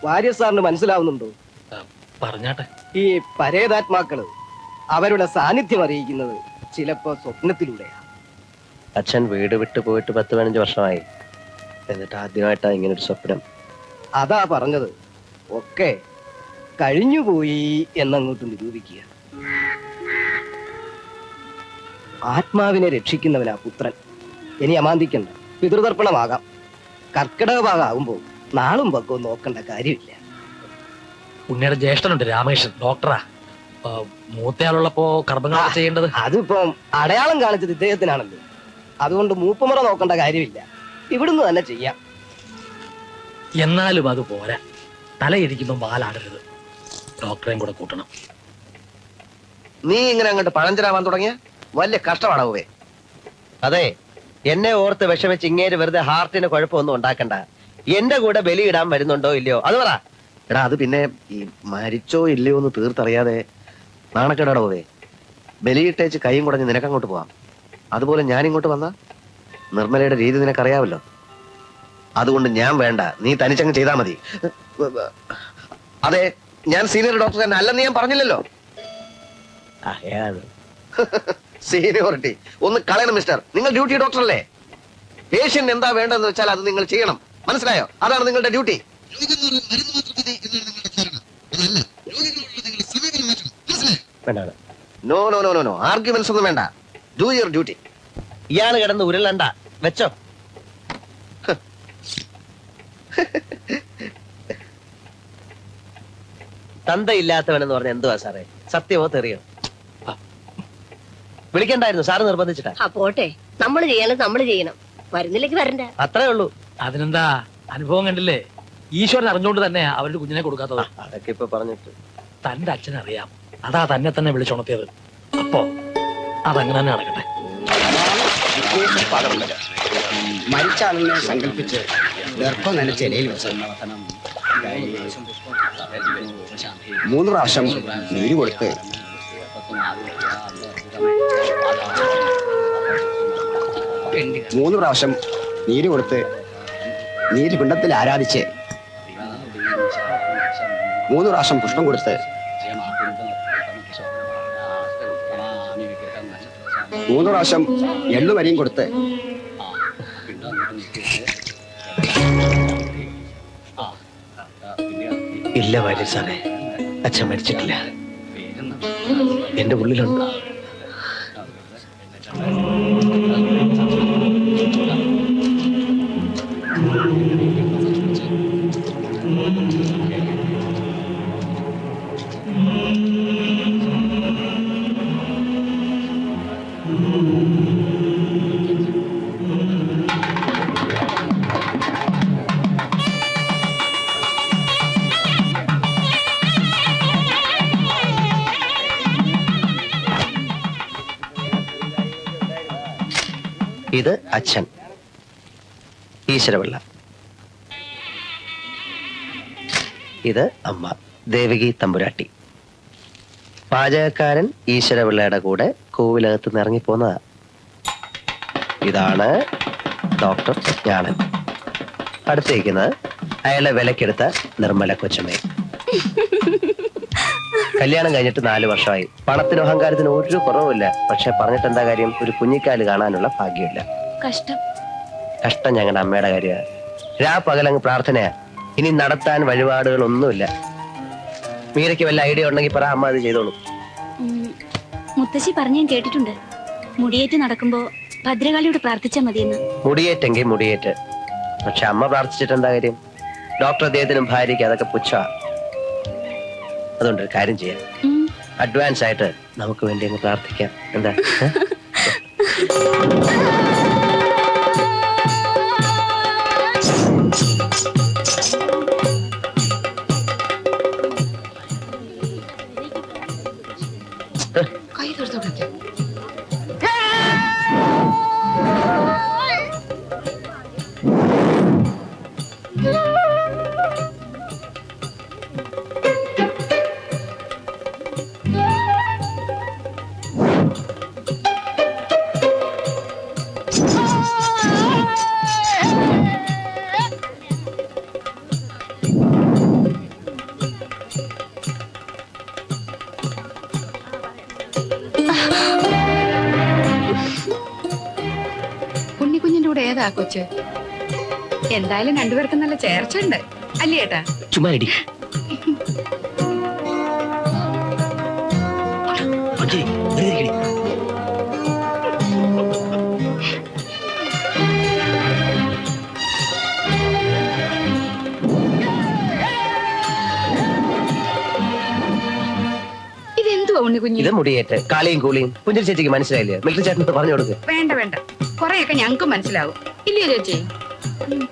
വാര്യർ സാറിന് മനസ്സിലാവുന്നുണ്ടോ? പറഞ്ഞാട്ടെ. ഈ പരേതാത്മാക്കള് അവരുടെ സാന്നിധ്യം അറിയിക്കുന്നത് ചിലപ്പോ സ്വപ്നത്തിലൂടെയാണ്. അച്ഛൻ വീട് വിട്ടു പോയിട്ട് 10-15 വർഷമായി. എന്നിട്ട് ആദ്യമായിട്ടാ ഇങ്ങനൊരു സ്വപ്നം. അതാ പറഞ്ഞത്, ഒക്കെ കഴിഞ്ഞുപോയി എന്നങ്ങോട്ട് നിരൂപിക്കുക. ആത്മാവിനെ രക്ഷിക്കുന്നവനാ പുത്രൻ. ഇനി അമാന്തിക്കണ്ട, പിതൃതർപ്പണമാകാം. കർക്കിടക ഭാഗമാകുമ്പോ നാളും പക്കവും നോക്കേണ്ട കാര്യമില്ല. ഉണ്ണിയുടെ ജ്യേഷ്ഠനുണ്ട് രാമകൃഷ്ണൻ, ഡോക്ടറാ. മൂത്തയാളുള്ളപ്പോ കർമ്മങ്ങൾ ചെയ്യേണ്ടത്. അതിപ്പോ അടയാളം കാണിച്ചത് ഇദ്ദേഹത്തിനാണല്ലോ. അതുകൊണ്ട് മൂപ്പുമുറ നോക്കേണ്ട കാര്യമില്ല, ഇവിടുന്ന് തന്നെ ചെയ്യാം. എന്നാലും അത് പോരാ, തലയിരിക്കുമ്പോ വാലാടരുത്. ഡോക്ടറെയും കൂടെ കൂട്ടണം. നീ ഇങ്ങനെ അങ്ങോട്ട് പഴഞ്ചനാവാൻ തുടങ്ങിയ വലിയ കഷ്ടമാണാവേ. അതെ, എന്നെ ഓർത്ത് വിഷമിച്ച് ഇങ്ങേര് വെറുതെ ഹാർട്ടിന് കുഴപ്പമൊന്നും ഉണ്ടാക്കണ്ട. എന്റെ കൂടെ ബലിയിടാൻ വരുന്നുണ്ടോ ഇല്ലയോ അത് പറ. എടാ, അത് പിന്നെ ഈ മരിച്ചോ ഇല്ലയോ എന്ന് തീർത്തറിയാതെ നാണക്കേടാ പോവേ. ബലിയിട്ടേച്ച് കൈയും കുടഞ്ഞ് നിനക്കങ്ങോട്ട് പോവാം. അതുപോലെ ഞാനിങ്ങോട്ട് വന്ന നിർമ്മലയുടെ രീതി നിനക്കറിയാമല്ലോ. അതുകൊണ്ട് ഞാൻ വേണ്ട, നീ തനിച്ചങ്ങ് ചെയ്താ മതി. അതെ, ഞാൻ സീനിയർ ഡോക്ടർ തന്നെ അല്ലെന്ന് ഞാൻ പറഞ്ഞില്ലല്ലോ. സീനിയോറിറ്റി ഒന്ന് കളയണം മിസ്റ്റർ. നിങ്ങൾ ഡ്യൂട്ടി ഡോക്ടർ അല്ലേ. പേഷ്യന്റ് എന്താ വേണ്ടതെന്ന് വെച്ചാൽ അത് നിങ്ങൾ ചെയ്യണം, മനസ്സിലായോ? അതാണ് നിങ്ങളുടെ duty. No no no no no arguments ഒന്നും വേണ്ട. Do your duty. ഇയാള് കിടന്ന് ഉരുളണ്ട, വെച്ചോ. തന്തയില്ലാത്തവനെന്ന് പറഞ്ഞ എന്തുവാ സാറേ? സത്യമോ തെറിയോ? വിളിക്കണ്ടായിരുന്നു, സാറ് നിർബന്ധിച്ചിട്ടാ. പോട്ടെ, നമ്മള് ചെയ്യണം, നമ്മള് ചെയ്യണം. വരുന്നില്ലെങ്കിൽ വരണ്ട, അത്രേ ഉള്ളൂ. അതിനെന്താ, അനുഭവം കണ്ടില്ലേ? ഈശ്വരൻ അറിഞ്ഞുകൊണ്ട് തന്നെ അവരുടെ കുഞ്ഞിനെ കൊടുക്കാത്തത്. അതൊക്കെ ഇപ്പൊ പറഞ്ഞിട്ട് തന്റെ അച്ഛനറിയാം, അതാ തന്നെ തന്നെ വിളിച്ചുണർത്തിയത്. അപ്പോ അതങ്ങനെ തന്നെ നടക്കട്ടെ. മരിച്ച ആളിനെ സങ്കല്പിച്ച് ഗർഭം നനച്ച ഇലയിൽ വെച്ച് 3 പ്രാവശ്യം നീര് കൊടുത്ത് 3 പ്രാവശ്യം നീര് കൊടുത്ത് നീര് പിണ്ടത്തിൽ ആരാധിച്ച് 3 പ്രാവശ്യം പുഷ്പം കൊടുത്ത് 3 പ്രാവശ്യം എള്ളുവരിയും കൊടുത്ത് ഇല്ല വാര്യർ സാറേ, അച്ഛൻ മരിച്ചിട്ടില്ല. എന്റെ ഉള്ളിലുണ്ട്. ഇത് അച്ഛൻ ഈശ്വരപിള്ള, ഇത് അമ്മ ദേവകി തമ്പുരാട്ടി. പാചകക്കാരൻ ഈശ്വരപിള്ളയുടെ കൂടെ കോവിലകത്ത് നിന്ന് ഇറങ്ങിപ്പോന്നതാ. ഇതാണ് ഡോക്ടർ ജ്ഞാനൻ. അടുത്തേക്കുന്നത് അയാളെ വിലക്കെടുത്ത നിർമ്മല കൊച്ചമ്മയെ. കല്യാണം കഴിഞ്ഞിട്ട് 4 വർഷമായി. പണത്തിനും അഹങ്കാരത്തിനും ഒരു കുറവുമില്ല. പക്ഷെ പറഞ്ഞിട്ട് എന്താ കാര്യം? ഒരു കുഞ്ഞിക്കാല് കാണാനുള്ള ഭാഗ്യമില്ല. കഷ്ടം ഞങ്ങളുടെ അമ്മയുടെ കാര്യമാണ്. പകലങ്ങ് പ്രാർത്ഥനയാ. ഇനി നടത്താൻ വഴിപാടുകളൊന്നുമില്ല. മീരയ്ക്ക് വല്ല ഐഡിയ ഉണ്ടെങ്കിൽ പറ, അമ്മ അത് ചെയ്തോളൂ. മുത്തശ്ശി പറഞ്ഞു ഞാൻ കേട്ടിട്ടുണ്ട്, മുടിയേറ്റ് നടക്കുമ്പോ ഭദ്രകാളിയോട് പ്രാർത്ഥിച്ചാൽ മതിയെന്ന്. മുടിയേറ്റെങ്കിൽ മുടിയേറ്റ്. പക്ഷെ അമ്മ പ്രാർത്ഥിച്ചിട്ട് എന്താ കാര്യം? ഡോക്ടർ അദ്ദേഹത്തിനും ഭാര്യയ്ക്ക് അതൊക്കെ പുച്ഛാ. അതുകൊണ്ടൊരു കാര്യം ചെയ്യാം, അഡ്വാൻസ് ആയിട്ട് നമുക്ക് വേണ്ടി അങ്ങ് പ്രാർത്ഥിക്കാം. എന്താ? ആ കൊച്ച്? എന്തായാലും രണ്ടുപേർക്കും നല്ല ചേർച്ചയുണ്ട് അല്ലേ ഏട്ടാ? ചുമ്മാ ഇടി. ഇതെന്തുവാ ഉണ്ണി കുഞ്ഞി? ഇത് മുടിയേറ്റ് കാളിയും കൂളിയും പുഞ്ചിരി ചേച്ചിക്ക് മനസ്സിലായില്ലേ? മിലിറ്ററി ചേട്ടൻ പറഞ്ഞു കൊടുക്ക്. വേണ്ട വേണ്ട, കൊറേയൊക്കെ ഞങ്ങൾക്കും മനസ്സിലാവും ഇല്ലയോ ചേച്ചി?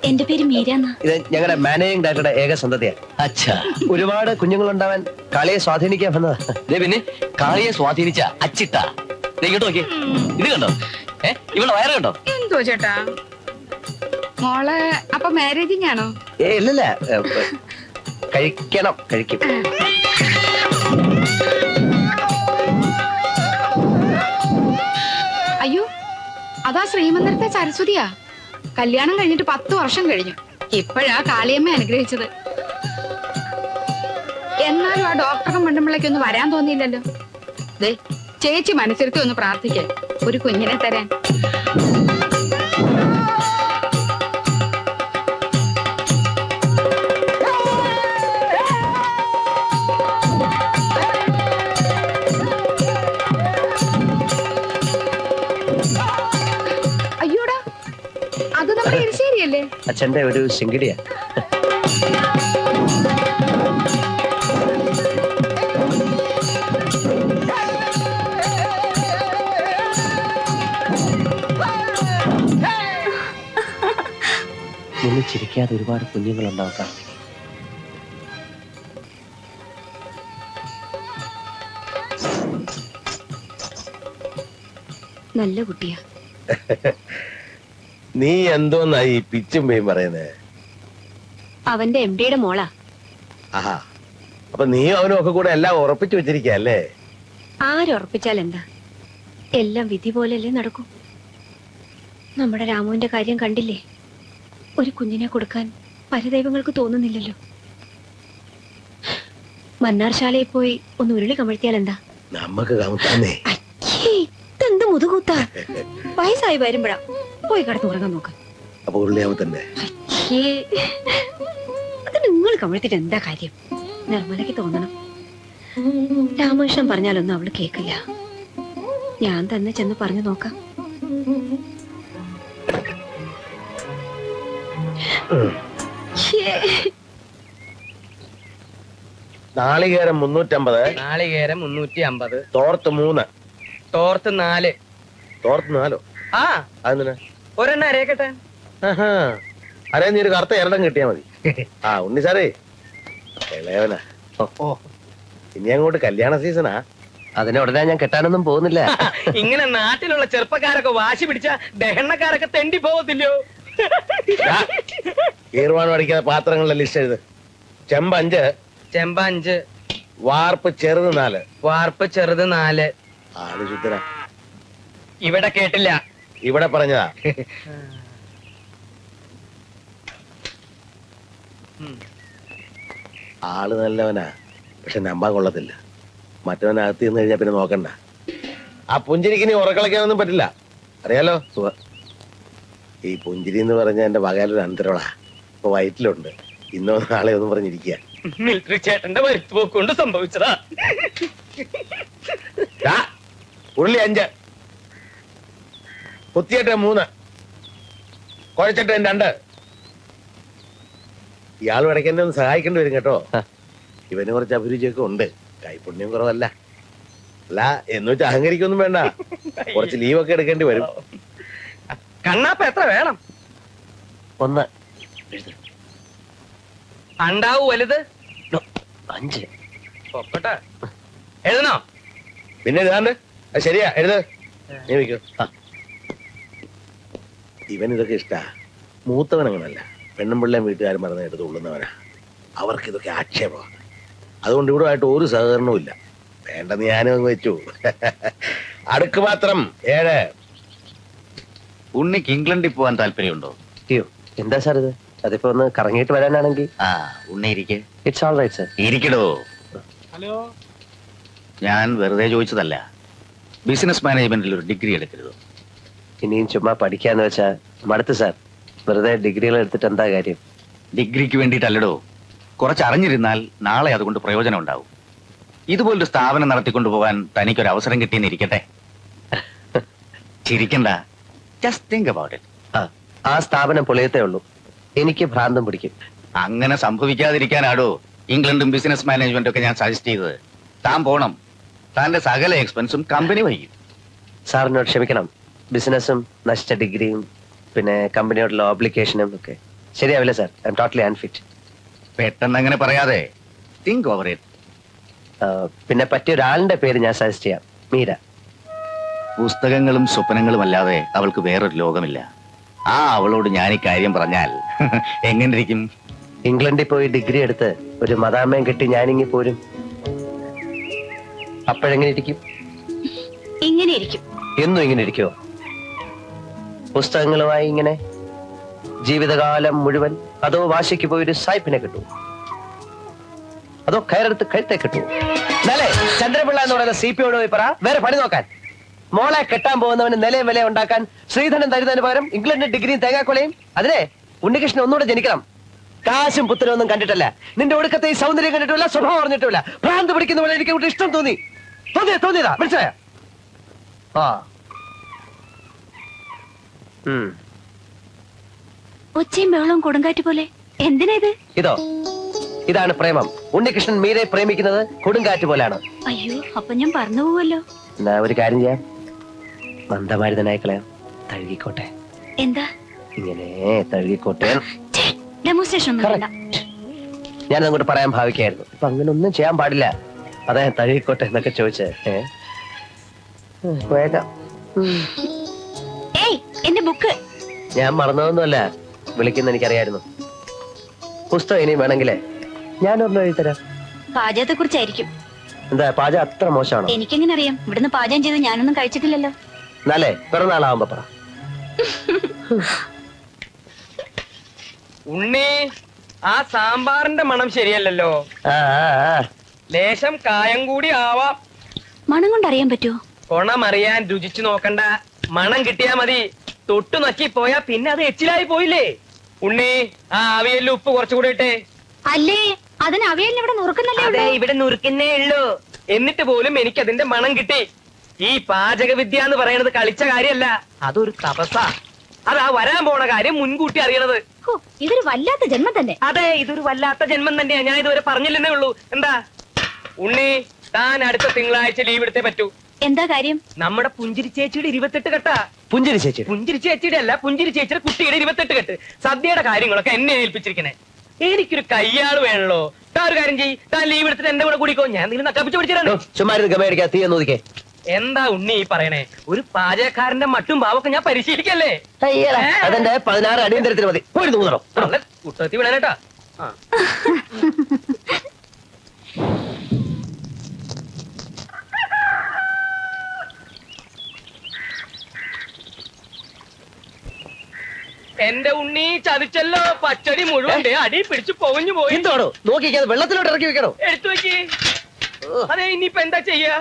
എന്റെ പേര് മീര എന്നാ. ഇത് ഞങ്ങളുടെ മാനേജിംഗ് ഡയറക്ടറുടെ ഏക സ്വന്തതയാണ്. അച്ഛാ, ഒരുപാട് കുഞ്ഞുങ്ങളുണ്ടാവാൻ കാളിയെ സ്വാധീനിക്കാൻ വന്നതാ. ദേ പിന്നെ കാളിയെ സ്വാധീനിച്ച അച്ചിട്ട. ദേ ഇങ്ങോട്ട് നോക്കിയേ, ഇത് കണ്ടോ? ഇവളുടെ വയറ് കണ്ടോ? എന്തോ ചേട്ടാ, മോളെ അപ്പൊ മാരേജിങ് ആണോ? ഇല്ലല്ല, കഴിക്കണം, കഴിക്കും. അയ്യോ, അതാ ശ്രീമന്ദിരത്തെ സരസ്വതിയാ. കല്യാണം കഴിഞ്ഞിട്ട് 10 വർഷം കഴിഞ്ഞു. ഇപ്പോഴാ കാളിയമ്മ അനുഗ്രഹിച്ചത്. എന്നാലും ആ ഡോക്ടർക്കും മണ്ടുമ്പിളയ്ക്കൊന്നും വരാൻ തോന്നിയില്ലല്ലോ. ദേ ചേച്ചി മനസ്സിരുത്തി ഒന്ന് പ്രാർത്ഥിക്കേ, ഒരു കുഞ്ഞിനെ തരാൻ. അയ്യോടാ, അത് നമ്മുടെ എരിശ്ശേരിയല്ലേ? അച്ഛന്റെ ഒരു ശിങ്കിടിയാ. നിന്ന് ചിരിക്കാതെ ഒരുപാട് കുഞ്ഞുങ്ങളുണ്ടാവും പ്രാർത്ഥിക്കും. നല്ല കുട്ടിയാ. നീ എന്തോന്നായി പിച്ചും പേയും പറയുന്നേ? അവന്റെ MD-യുടെ മോളാ. ആഹാ, അപ്പൊ നീ അവനും ഒക്കെ കൂടെ എല്ലാം ഉറപ്പിച്ചു വെച്ചിരിക്കല്ലേ? ആരുറപ്പിച്ചാൽ എന്താ, എല്ലാം വിധി പോലെയല്ലേ നടക്കൂ. നമ്മുടെ രാമുവിന്റെ കാര്യം കണ്ടില്ലേ? ഒരു കുഞ്ഞിനെ കൊടുക്കാൻ പരദൈവങ്ങൾക്ക് തോന്നുന്നില്ലല്ലോ. മന്നാർശാലയിൽ പോയി ഒന്ന് ഉരുളി കമഴ്ത്തിയാൽ എന്താ? നമുക്ക് കമത്താന്നേ. ഇതെന്ത് മുതുകൂത്താ? വയസ്സായി വരുമ്പോഴാ പോയി കിടന്ന് ഉറങ്ങാൻ നോക്ക്. അപ്പൊ ഉരുളിയാമത്തന്നെ അത് നിങ്ങൾ കമഴ്ത്തിട്ട് എന്താ കാര്യം? നിർമ്മലയ്ക്ക് തോന്നണം. രാമകൃഷ്ണൻ പറഞ്ഞാലൊന്നും അവള് കേക്കില്ല. ഞാൻ തന്നെ ചെന്ന് പറഞ്ഞു നോക്കാം. നാളികേരം 350, നാളികേരം 350, തോർത്ത് 3, തോർത്ത് 4. തോർത്ത് 4? ആ, അതെന്തിനാ? ഒരെണ്ണ അരയക്കട്ടെ. അരേ നീ ഒരു കറുത്ത എരടം കിട്ടിയാ മതി. ആ ഉണ്ണി സാറേ, ഇളയവനാ. ഇനി അങ്ങോട്ട് കല്യാണ സീസണാ. അതിനെ ഉടനെ ഞാൻ കെട്ടാനൊന്നും പോകുന്നില്ല. ഇങ്ങനെ നാട്ടിലുള്ള ചെറുപ്പക്കാരൊക്കെ വാശി പിടിച്ച ദഹനക്കാരൊക്കെ തെണ്ടി പോകത്തില്ലോ. ഈർവാണം അടിക്കാത്ത പാത്രങ്ങളുടെ ലിസ്റ്റ് എഴുത്. ചെമ്പ് 5, ചെമ്പ 5, വാർപ്പ് ചെറുത് 4, വാർപ്പ് ചെറുത് 4. ആള് ശുദ്ധന. ഇവിടെ കേട്ടില്ല, ഇവിടെ പറഞ്ഞതാ. ആള് നല്ലവനാ, പക്ഷെ നമ്പാൻ കൊള്ളത്തില്ല. മറ്റവനകത്ത് നിന്ന് കഴിഞ്ഞാ പിന്നെ നോക്കണ്ട. ആ പുഞ്ചിരിക്ക് നീ ഉറക്കളയ്ക്കാനൊന്നും പറ്റില്ല, അറിയാലോ. ഈ പുഞ്ചിരി എന്ന് പറഞ്ഞ എന്റെ വകയിലൊരു അന്തരവളാ. ഇപ്പൊ വയറ്റിലുണ്ട്. ഇന്നോ നാളെ ഒന്നും പറഞ്ഞിരിക്കുക. മിലിറ്ററി ചേട്ടന്റെ വരുത്തുപോക്ക് കൊണ്ട് സംഭവിച്ചതാ. ഉരുളി 5, കുത്തിയട്ടൻ 3, കുഴച്ചട്ടൻ 2. ഇയാളും ഇടയ്ക്ക് എന്നെ ഒന്ന് സഹായിക്കേണ്ടി വരും കേട്ടോ. ഇവന് കുറച്ച് അഭിരുചിയൊക്കെ ഉണ്ട്. കൈപുണ്യം കുറവല്ല. അല്ല എന്ന് വെച്ചാൽ അഹങ്കരിക്കൊന്നും വേണ്ട. കുറച്ച് ലീവൊക്കെ എടുക്കേണ്ടി വരും. കണ്ണാപ്പ എത്ര വേണം? 1. അണ്ടാവു വലുത് 5. പൊക്കട്ടെ. എഴുതണോ? പിന്നെ ഇതാണ്ട് ശരിയാ, എഴുത്. നീ വയ്ക്കോ. ഇവൻ ഇതൊക്കെ ഇഷ്ടാ. മൂത്തവൻ അങ്ങനല്ല. പെണ്ണും പിള്ളേം വീട്ടുകാരും പറഞ്ഞ എടുത്ത് ഉള്ളുന്നവനാ. അവർക്ക് ഇതൊക്കെ ആക്ഷേപമാണ്. അതുകൊണ്ട് ഇവിടെ ആയിട്ട് ഒരു സഹകരണവും ഇല്ല. വേണ്ടെന്ന് ഞാനും അങ്ങ് വെച്ചു. അടുക്ക് മാത്രം 7. ഉണ്ണിക്ക് ഇംഗ്ലണ്ടിൽ പോകാൻ താല്പര്യമുണ്ടോ? അയ്യോ, എന്താ സാർ ഇത്? അതിപ്പോ ഒന്ന് കറങ്ങിയിട്ട് വരാനാണെങ്കിൽ. ആ ഉണ്ണി ഇരിക്കെ. It's all right sir. ഇരിക്കടോ. ഹലോ, ഞാൻ വെറുതെ ചോദിച്ചതല്ല. ബിസിനസ് മാനേജ്മെന്റിൽ ഒരു ഡിഗ്രി എടുക്കരുത്. ഇനിയും ചുമ്മാ പഠിക്കാന്ന് വെച്ചാ മടുത്ത് സാർ. വെറുതെ ഡിഗ്രികൾ എടുത്തിട്ട് എന്താ കാര്യം? ഡിഗ്രിക്ക് വേണ്ടിയിട്ടല്ലടോ, കുറച്ച് അറിഞ്ഞിരുന്നാൽ നാളെ അതുകൊണ്ട് പ്രയോജനം ഉണ്ടാവും. ഇതുപോലൊരു സ്ഥാപനം നടത്തിക്കൊണ്ടു പോകാൻ തനിക്കൊരു അവസരം കിട്ടിയെന്നിരിക്കട്ടെ. ചിരിക്കണ്ട, ജസ്റ്റ് തിങ്ക് അബൌട്ട് ഇറ്റ്. ആ സ്ഥാപനം പൊളിയത്തേ ഉള്ളൂ. എനിക്ക് ഭ്രാന്തം പിടിക്കും. അങ്ങനെ സംഭവിക്കാതിരിക്കാനാടോ ഇംഗ്ലണ്ടും ബിസിനസ് മാനേജ്മെന്റും ഒക്കെ ഞാൻ സജസ്റ്റ് ചെയ്തത്. താൻ പോണം, താന്റെ സകല എക്സ്പെൻസും കമ്പനി വഹിക്കും. സാറിനോട് ക്ഷമിക്കണം. ബിസിനസ്സും നശിച്ച ഡിഗ്രിയും പിന്നെ കമ്പനിയോടുള്ള ഓബ്ലിക്കേഷനും ഒക്കെ ശരിയാവില്ല sir. I am totally unfit. പെട്ടെന്ന് അങ്ങനെ പറയാതെ തിങ്ക് ഓവർ ഇറ്റ്. പിന്നെ പറ്റിയ ഒരാളിന്റെ പേര് ഞാൻ സജസ്റ്റ് ചെയ്യാം. മീര. പുസ്തകങ്ങളും സ്വപ്നങ്ങളും അല്ലാതെ അവൾക്ക് വേറൊരു ലോകമില്ല. ആ അവളോട് ഞാൻ ഈ കാര്യം പറഞ്ഞാൽ എങ്ങനെ ഇരിക്കും? ഇംഗ്ലണ്ടിൽ പോയി ഡിഗ്രി എടുത്ത് ഒരു മദാമയം കെട്ടി ഞാനിങ്ങി പോരും. അപ്പോഴെങ്ങനെ ഇരിക്കും? ഇങ്ങനെ ഇരിക്കും. എന്നും ഇങ്ങനെ ഇരിക്കുമോ? പുസ്തകങ്ങളുമായി ഇങ്ങനെ ജീവിതകാലം മുഴുവൻ? അതോ വാശിക്ക് പോയി ഒരു സായിപ്പിനെ കിട്ടുമോ? അതോ കയറെടുത്ത് കഴുത്തെ കിട്ടുമോ? എന്നാലേ ചന്ദ്രപിള്ള എന്ന് പറയുന്ന CP-യോട് പോയി പറ വേറെ പണി നോക്കാൻ. മോളെ കെട്ടാൻ പോകുന്നവന് നിലയും വില ഉണ്ടാക്കാൻ ശ്രീധരൻ തരുന്നതിന് പകരം ഇംഗ്ലണ്ടിൽ ഡിഗ്രിയും തേങ്ങാക്കൊലയും. അതിനെ ഉണ്ണികൃഷ്ണൻ ഒന്നുകൂടെ ജനിക്കണം. കാശും പുത്തനും ഒന്നും കണ്ടിട്ടല്ല, നിന്റെ ഒടുക്കത്തെ ഈ സൗന്ദര്യം കണ്ടിട്ടില്ല, സ്വഭാവം അറിഞ്ഞിട്ടില്ല. ഭ്രാന്ത് പിടിക്കുന്ന പോലെ എനിക്ക് ഇവിടെ ഇഷ്ടം തോന്നിയതാ. മനസ്സിലായ? ആ ഒച്ചയും ബഹളവും കൊടുങ്കാറ്റ് പോലെ. എന്തിനാ ഇത്? ഇതാണ് പ്രേമം. ഉണ്ണികൃഷ്ണൻ മീരെ പ്രേമിക്കുന്നത് കൊടുങ്കാറ്റ് പോലെയാണ്. അയ്യോ, അപ്പൊ ഞാൻ പറഞ്ഞു പോവല്ലോ. എന്നാ ഒരു കാര്യം ചെയ്യാം, മന്ദമാരുതനായി കളയാം. തഴുകിക്കോട്ടെ. എന്താ? ഇങ്ങനെ തഴുകിക്കോട്ടെ. ഡെമോൺസ്ട്രേഷൻ ഒന്നും വേണ്ട. ഞാൻ അങ്ങോട്ട് പറയാൻ ഭാവിക്കായിരുന്നു. ഇപ്പൊ അങ്ങനെ ഒന്നും ചെയ്യാൻ പാടില്ല. അതെ, തഴുകിക്കോട്ടെ എന്നൊക്കെ ചോദിച്ചേ. വേഗം. ഏയ്, എന്റെ ബുക്ക്. ഞാൻ മറന്നതൊന്നുമല്ല, വിളിക്കുന്ന എനിക്കറിയായിരുന്നു. പുസ്തകം ഇനിയും വേണമെങ്കിലേ ഞാനൊന്നും എഴുതരാം. പാചകത്തെ കുറിച്ചായിരിക്കും. എന്താ പാചകം അത്ര മോശമാണോ? എനിക്കെങ്ങനെ അറിയാം? ഇവിടുന്ന് പാചകം ചെയ്ത് ഞാനൊന്നും കഴിച്ചിട്ടില്ലല്ലോ. എന്നാലേ പിറന്നാളാവുമ്പോ പറ. ഉണ്ണി, ആ സാമ്പാറിന്റെ മണം ശരിയല്ലല്ലോ. ലേശം കായം കൂടി ആവാം. മണം കൊണ്ട് അറിയാൻ പറ്റുമോ? കൊണമറിയാൻ രുചിച്ചു നോക്കണ്ട, മണം കിട്ടിയാ മതി. തൊട്ടു നക്കി പോയാ പിന്നെ അത് എച്ചിലായി പോയില്ലേ. ഉണ്ണി, ആ അവിയലിൽ ഉപ്പ് കുറച്ചുകൂടെ ഇട്ടേ. അല്ലേ, അതിന് അവിയലിന് ഇവിടെ നുറുക്കുന്നല്ലേ അതെ, ഉള്ളൂ. ഇവിടെ നുറുക്കുന്നേ ഉള്ളൂ. എന്നിട്ട് പോലും എനിക്ക് അതിന്റെ മണം കിട്ടി. ഈ പാചക വിദ്യ എന്ന് പറയുന്നത് കളിച്ച കാര്യമല്ല, അതൊരു തപസ്സാ. അതാ വരാൻ പോണ കാര്യം മുൻകൂട്ടി അറിയണത്. ഹോ, ഇതൊരു വല്ലാത്ത ജന്മം തന്നെ. അതെ, ഇതൊരു വല്ലാത്ത ജന്മം തന്നെയാ. ഞാൻ ഇതുവരെ പറഞ്ഞില്ലെന്നേ ഉള്ളൂ. എന്താ ഉണ്ണി, താൻ അടുത്ത തിങ്കളാഴ്ച ലീവ് എടുത്തേ പറ്റൂ. എന്താ കാര്യം? നമ്മുടെ പുഞ്ചിരി ചേച്ചിയുടെ 28 കെട്ടാ. പുഞ്ചിരി ചേച്ചി? പുഞ്ചിരി ചേച്ചിയുടെ അല്ല, പുഞ്ചിരി ചേച്ചിയുടെ കുട്ടിയുടെ 28 കെട്ട്. സദ്യയുടെ കാര്യങ്ങളൊക്കെ എന്നെ ഏൽപ്പിച്ചിരിക്കണേ. എനിക്കൊരു കയ്യാള് വേണല്ലോ. താൻ ഒരു കാര്യം ചെയ്യ്, താൻ ലീവ് എടുത്തിട്ട് എന്റെ കൂടെ കൂടിക്കോ. ഞാൻ നിങ്ങൾ നക്കാപ്പിച്ച് പിടിച്ചിട്ടുണ്ട്. ചുമ്മാ ഗമയടിക്കാ. തീ ഒന്നുദിക്കേ. എന്താ ഉണ്ണി ഈ പറയണേ? ഒരു പാചകക്കാരന്റെ മട്ടും ഭാവൊക്കെ ഞാൻ പരിശീലിക്കല്ലേ. അതെന്റെ 16 അടിയന്തരത്തിന് മതി. കുട്ടത്തി വിടാനേട്ടാ. എന്റെ ഉണ്ണി ചതിച്ചല്ലോ. പച്ചടി മുഴുവൻ അടി പിടിച്ചു പോകഞ്ഞു പോയി. എന്തോടോ നോക്കിക്കാതെ വെള്ളത്തിലോട്ട് ഇറക്കി വെക്കണോ? എടുത്തു വെക്ക്. അതെ, ഇനിയിപ്പോ എന്താ ചെയ്യാ?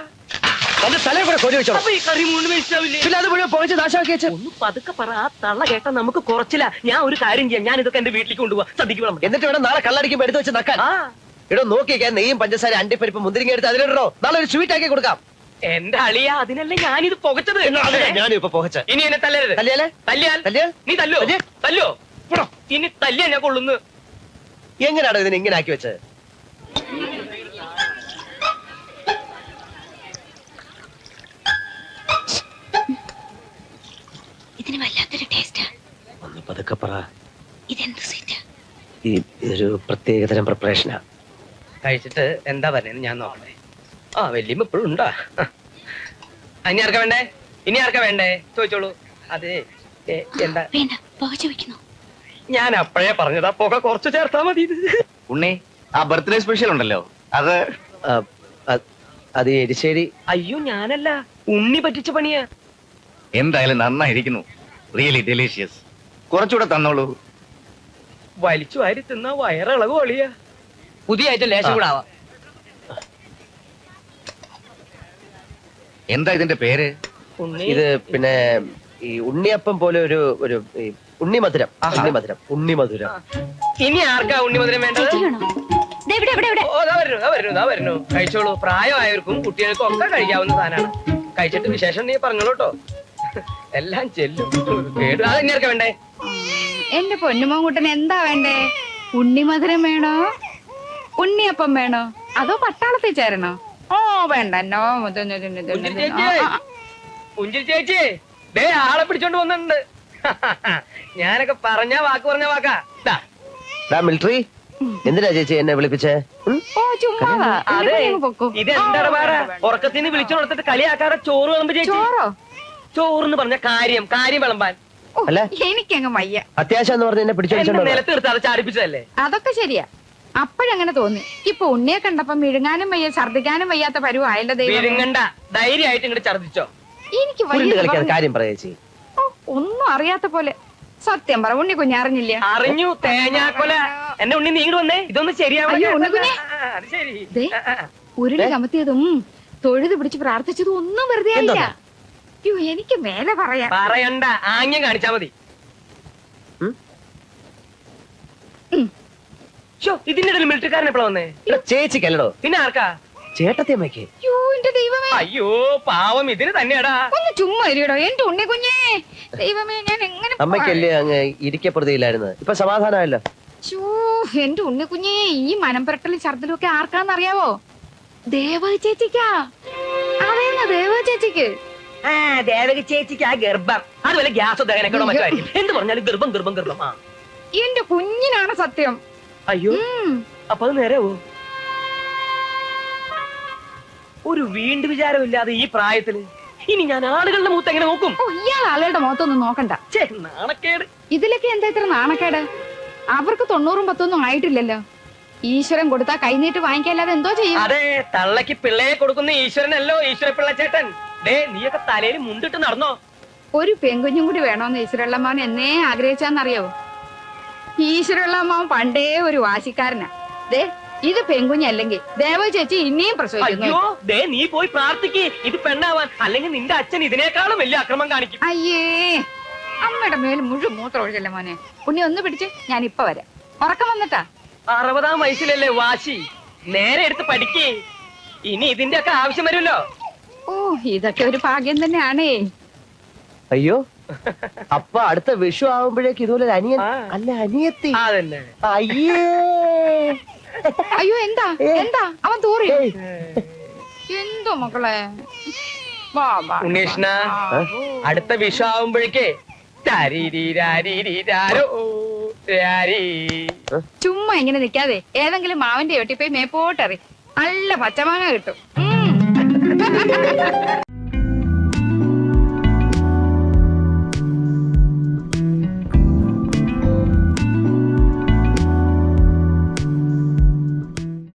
എന്റെ തലയെ കൂടെ കൊടി വെച്ചോ. അപ്പൊ ഈ കറി മുഴുവൻ വേസ്റ്റാവില്ലേ? പിന്നെ അത് മുഴുവൻ പോയിച്ച് നാശമാക്കി വെച്ചു. ഒന്ന് പതുക്കെ പറ. ആ തള്ള കേട്ടാ നമുക്ക് കുറച്ചില്ല. ഞാൻ ഒരു കാര്യം ചെയ്യാം, ഞാൻ ഇതൊക്കെ എന്റെ വീട്ടിലേക്ക് കൊണ്ടുപോവാ. സദ്യക്ക് വേണം. എന്നിട്ട് വേണം നാളെ കള്ളടിക്കുമ്പോ എടുത്ത് വെച്ച് നക്കാൻ. ഇടോ നോക്കിക്കാൻ നെയ്യും പഞ്ചസാര അണ്ടിപ്പരിപ്പ് മുന്തിരിങ്ങ എടുത്ത് അതിലിടോ. നാളെ ഒരു സ്വീറ്റ് ആക്കി കൊടുക്കാം. എന്റെ അളിയ, അതിനല്ലേ ഞാനിത് പുകച്ചത്. ഞാനും ഇപ്പൊ പോകച്ച. ഇനി എന്നെ തല്ലരുത്. തല്ലിയാലേ? തല്ലിയാൽ നീ തല്ലോ. തല്ലോ ഇനി തല്ലിയാ ഞാൻ കൊള്ളുന്നു. എങ്ങനെയാണോ ഇതിനെ ഇങ്ങനെ ആക്കി വെച്ചത്? ഇതിന് വല്ലാത്തൊരു ടേസ്റ്റാ. ഒന്ന് പതുക്കെ പറ. ഇതെന്ത് സ്വീറ്റാ? ഇതൊരു പ്രത്യേകതരം പ്രിപ്പറേഷനാ. കഴിച്ചിട്ട് എന്താ പറയുന്നത് ഞാൻ നോക്കണേ. ആ വല്യമ്മ ഇപ്പോഴും ഉണ്ടാ. ഇനി ആർക്കാ വേണ്ടേ? ഇനി ആർക്കാ വേണ്ടേ ചോദിച്ചോളൂ. അതെ, എന്താ വേണ്ട, പുകച്ചു വെക്കുന്നു. ഞാൻ അപ്പോഴേ പറഞ്ഞതാ, പുക കുറച്ച് ചേർത്താ മതി. ഉണ്ണി, ആ ബർത്ത്ഡേ സ്പെഷ്യൽ ഉണ്ടല്ലോ, അത് അത് എരിശ്ശേരി. അയ്യോ, ഞാനല്ല, ഉണ്ണി പറ്റിച്ച പണിയാ. എന്തായാലും നന്നായിരിക്കുന്നു. Really delicious. കുറച്ചുകൂടെ തന്നോളൂ. വലിച്ചു വാരി തിന്ന വയറിളവ് ഒളിയാ. പുതിയ ഐറ്റം ലേശം കൂടെ ആവാം. എന്താ ഇതിന്റെ പേര്? ഉണ്ണി, ഇത് പിന്നെ ഈ ഉണ്ണിയപ്പം പോലെ ഒരു ഈ ഉണ്ണിമധുരം ഉണ്ണിമധുരം ഇനി ആർക്കാ ഉണ്ണിമധുരം വേണ്ടത്? ചേച്ചിക്കാണോ? ദേ ഇവിടെ ഇവിടെ ഇവിടെ. ഓ ദാ വരുന്നു കഴിച്ചോളൂ. പ്രായമായവർക്കും കുട്ടികൾക്കും ഒക്കെ കഴിക്കാവുന്ന സാധനമാണ്. കഴിച്ചിട്ട് വിശേഷം നീ പറഞ്ഞോളൂ കേട്ടോ. എല്ലാം ചെല്ലും. കേട്ടു. അത് ഇനി ആർക്കാ വേണ്ടേ? എന്റെ പൊന്നുമോങ്കുട്ടൻ എന്താ വേണ്ടേ? ഉണ്ണിമധുരം വേണോ, ഉണ്ണിയപ്പം വേണോ, അതോ പട്ടാളത്തിൽ ചേരണോ? ഓ വേണ്ട എന്നോ പുഞ്ചിരി ചേച്ചി ദേ ആളെ പിടിച്ചോണ്ട് വന്നിട്ടുണ്ട്. ഞാനൊക്കെ പറഞ്ഞ വാക്കാ. ദാ. മിലിറ്ററി എന്തിനാ ചേച്ചി എന്നെ വിളിപ്പിച്ചേ? ഓ ചുമ്മാ അതെ ഇത് എന്താണ് വേറെ ഉറക്കത്തിന് വിളിച്ചു കൊടുത്തിട്ട് കളിയാക്കാതെ ചോറ് വിളമ്പ് ചേച്ചി. ചോറോ? ചോറെന്ന് പറഞ്ഞ കാര്യം വിളമ്പാൻ. ഓ, അല്ല. എനിക്കങ്ങ് വയ്യ. അത്യാവശ്യം എന്ന് പറഞ്ഞ എന്നെ എന്നെ പിടിച്ചോണ്ടോ? നിലത്ത് നിർത്തി അത് ചാടിപ്പിച്ചതല്ലേ? അതൊക്കെ ശരിയാ. അപ്പോഴങ്ങനെ തോന്നി. ഇപ്പൊ ഉണ്ണിയെ കണ്ടപ്പോ മിഴുങ്ങാനും വയ്യ ഛർദിക്കാനും വയ്യാത്ത പരുവായല്ലോ ദൈവം. വിരുങ്ങണ്ട, ധൈര്യമായിട്ട് ഇങ്ങോട്ട് ഛർദിച്ചോ. എനിക്ക് ഉരുണ്ട് വയ്യ കളിക്കാതെ പറഞ്ഞ- കാര്യം പറയാ ചേച്ചി. ഓ, ഒന്നും അറിയാത്ത പോലെ. സത്യം പറ, ഉണ്ണി കുഞ്ഞറിഞ്ഞില്ല. അറിഞ്ഞു തേങ്ങാക്കൊല. എന്റെ ഉണ്ണി നീങ്ങി വന്നേ, ഇതൊന്നും ശരിയാവില്ല. അയ്യോ, ഉണ്ണിക്കുഞ്ഞേ. അത് ശരി. ദേ, ഉരുളി കമത്തിയതും തൊഴുത് പിടിച്ച് പ്രാർത്ഥിച്ചതും ഒന്നും വെറുതെ ആയില്ല. എന്താ? അയ്യോ, എനിക്ക് മേലെ പറയാം. പറയണ്ട, ആംഗ്യം കാണിച്ചാ മതി. ഇതിന്റെ ഇടയിൽ മിലിറ്ററിക്കാരൻ എപ്പോഴാ വന്നേ? ചേച്ചിക്കല്ലോ പിന്നെ ആർക്കാ? ചേട്ടത്തിയമ്മയ്ക്ക്. അയ്യോ, എന്റെ ദൈവമേ. അയ്യോ പാവം, ഇതിന് തന്നെയാടാ. ഒന്ന് ചുമ്മാ ഇരിക്കടോ എന്റെ ഉണ്ണി കുഞ്ഞേ. ദൈവമേ, ഞാൻ എങ്ങനെ അമ്മയ്ക്കല്ലേ അങ്ങ് ഇരിക്കപ്പെടുത്തിയില്ലായിരുന്നത്? ഇപ്പൊ സമാധാനമല്ലോ. ശ്ശോ, എന്റെ ഉണ്ണി കുഞ്ഞേ, ഈ മനംപുരട്ടലും ഛർദിലും ഒക്കെ ആർക്കാന്നറിയാവോ? ദേവ ചേച്ചിക്കാ. അതേന്നാ ദേവ ചേച്ചിക്ക്. ദേവകി ചേച്ചിക്ക് ആ ഗർഭം അത് വല്ല ഗ്യാസോ ദഹനക്കടോ മറ്റോ ആയിരിക്കും. എന്ത് പറഞ്ഞാലും ഗർഭം. ആ എന്റെ കുഞ്ഞിനാണ് സത്യം. അയ്യോ, ഉം. അപ്പൊ അത് നേരെവോ? ഒരു വീണ്ടും വിചാരമില്ലാതെ ഈ പ്രായത്തില് ഇനി ഞാൻ ആളുകളുടെ മുഖത്ത് എങ്ങനെ നോക്കും? ഓ, ഇയാൾ ആളുകളുടെ മുഖത്തൊന്നും നോക്കണ്ട. ഛേ, നാണക്കേട്. ഇതിലൊക്കെ എന്താ ഇത്ര നാണക്കേട്? അവർക്ക് 90 10 ആയിട്ടില്ലല്ലോ. ഈശ്വരൻ കൊടുത്താ കൈനീട്ട് വാങ്ങിക്കല്ലാതെ എന്തോ ചെയ്യും? അതെ, തള്ളക്ക് പിള്ളയെ കൊടുക്കുന്ന ഈശ്വരനല്ലോ ഈശ്വര പിള്ളച്ചേട്ടൻ. ഡേ, നീയൊക്കെ തലയിൽ മുണ്ടിട്ട് നടന്നോ? ഒരു പെൺകുഞ്ഞും കൂടി വേണോന്ന് ഈശ്വരള്ളമ്മാവൻ എന്നേ ആഗ്രഹിച്ചാന്നറിയാവോ? ഈശ്വരള്ളമ്മാവൻ പണ്ടേ ഒരു വാശിക്കാരനാ. ദേ, ഇത് പെൺകുഞ്ഞല്ലെങ്കിൽ ദേവ ചേച്ചി ഇനിയും പ്രസവിക്കുന്നു. അയ്യോ, ദേ നീ പോയി പ്രാർത്ഥിക്ക് ഇത് പെണ്ണാവാൻ. അല്ലെങ്കിൽ നിന്റെ അച്ഛൻ ഇതിനേക്കാളും വലിയ അക്രമം കാണിക്കും. അയ്യേ, അമ്മയുടെ മേൽ മുഴുവൻ മൂത്രം ഒഴിച്ചല്ലേ മോനെ. ഉണ്ണി ഒന്ന് പിടിച്ച്, ഞാൻ ഇപ്പൊ വരാം. ഉറക്കം വന്നിട്ടാ? 60-ാം വയസ്സിലല്ലേ വാശി. നേരെ എടുത്ത് പഠിക്ക്. ഇനി ഇതിന്റെ ഒക്കെ ആവശ്യം വരുമല്ലോ. ഓ, ഇതൊക്കെ ഒരു ഭാഗ്യം തന്നെയാണേ. അയ്യോ, അപ്പൊ അടുത്ത വിഷു ആവുമ്പോഴേക്ക് ഇതുപോലെ ഒരു അനിയൻ ആ. അല്ല അനിയത്തി. അതന്നെ. അയ്യേ. അയ്യോ, എന്താ എന്താ അവൻ തൂറി? ഏയ്. എന്തോ മക്കളെ. വാ, വാ, ഉണ്ണീഷ്ണ, വാ. അടുത്ത വിഷു ആവുമ്പോഴേക്കേ ചുമ്മാ ഇങ്ങനെ നിക്കാതെ ഏതെങ്കിലും മാവിന്റെ ഒട്ടിപ്പോയി മേപ്പോട്ടെറി. നല്ല പച്ചമാങ്ങ കിട്ടും.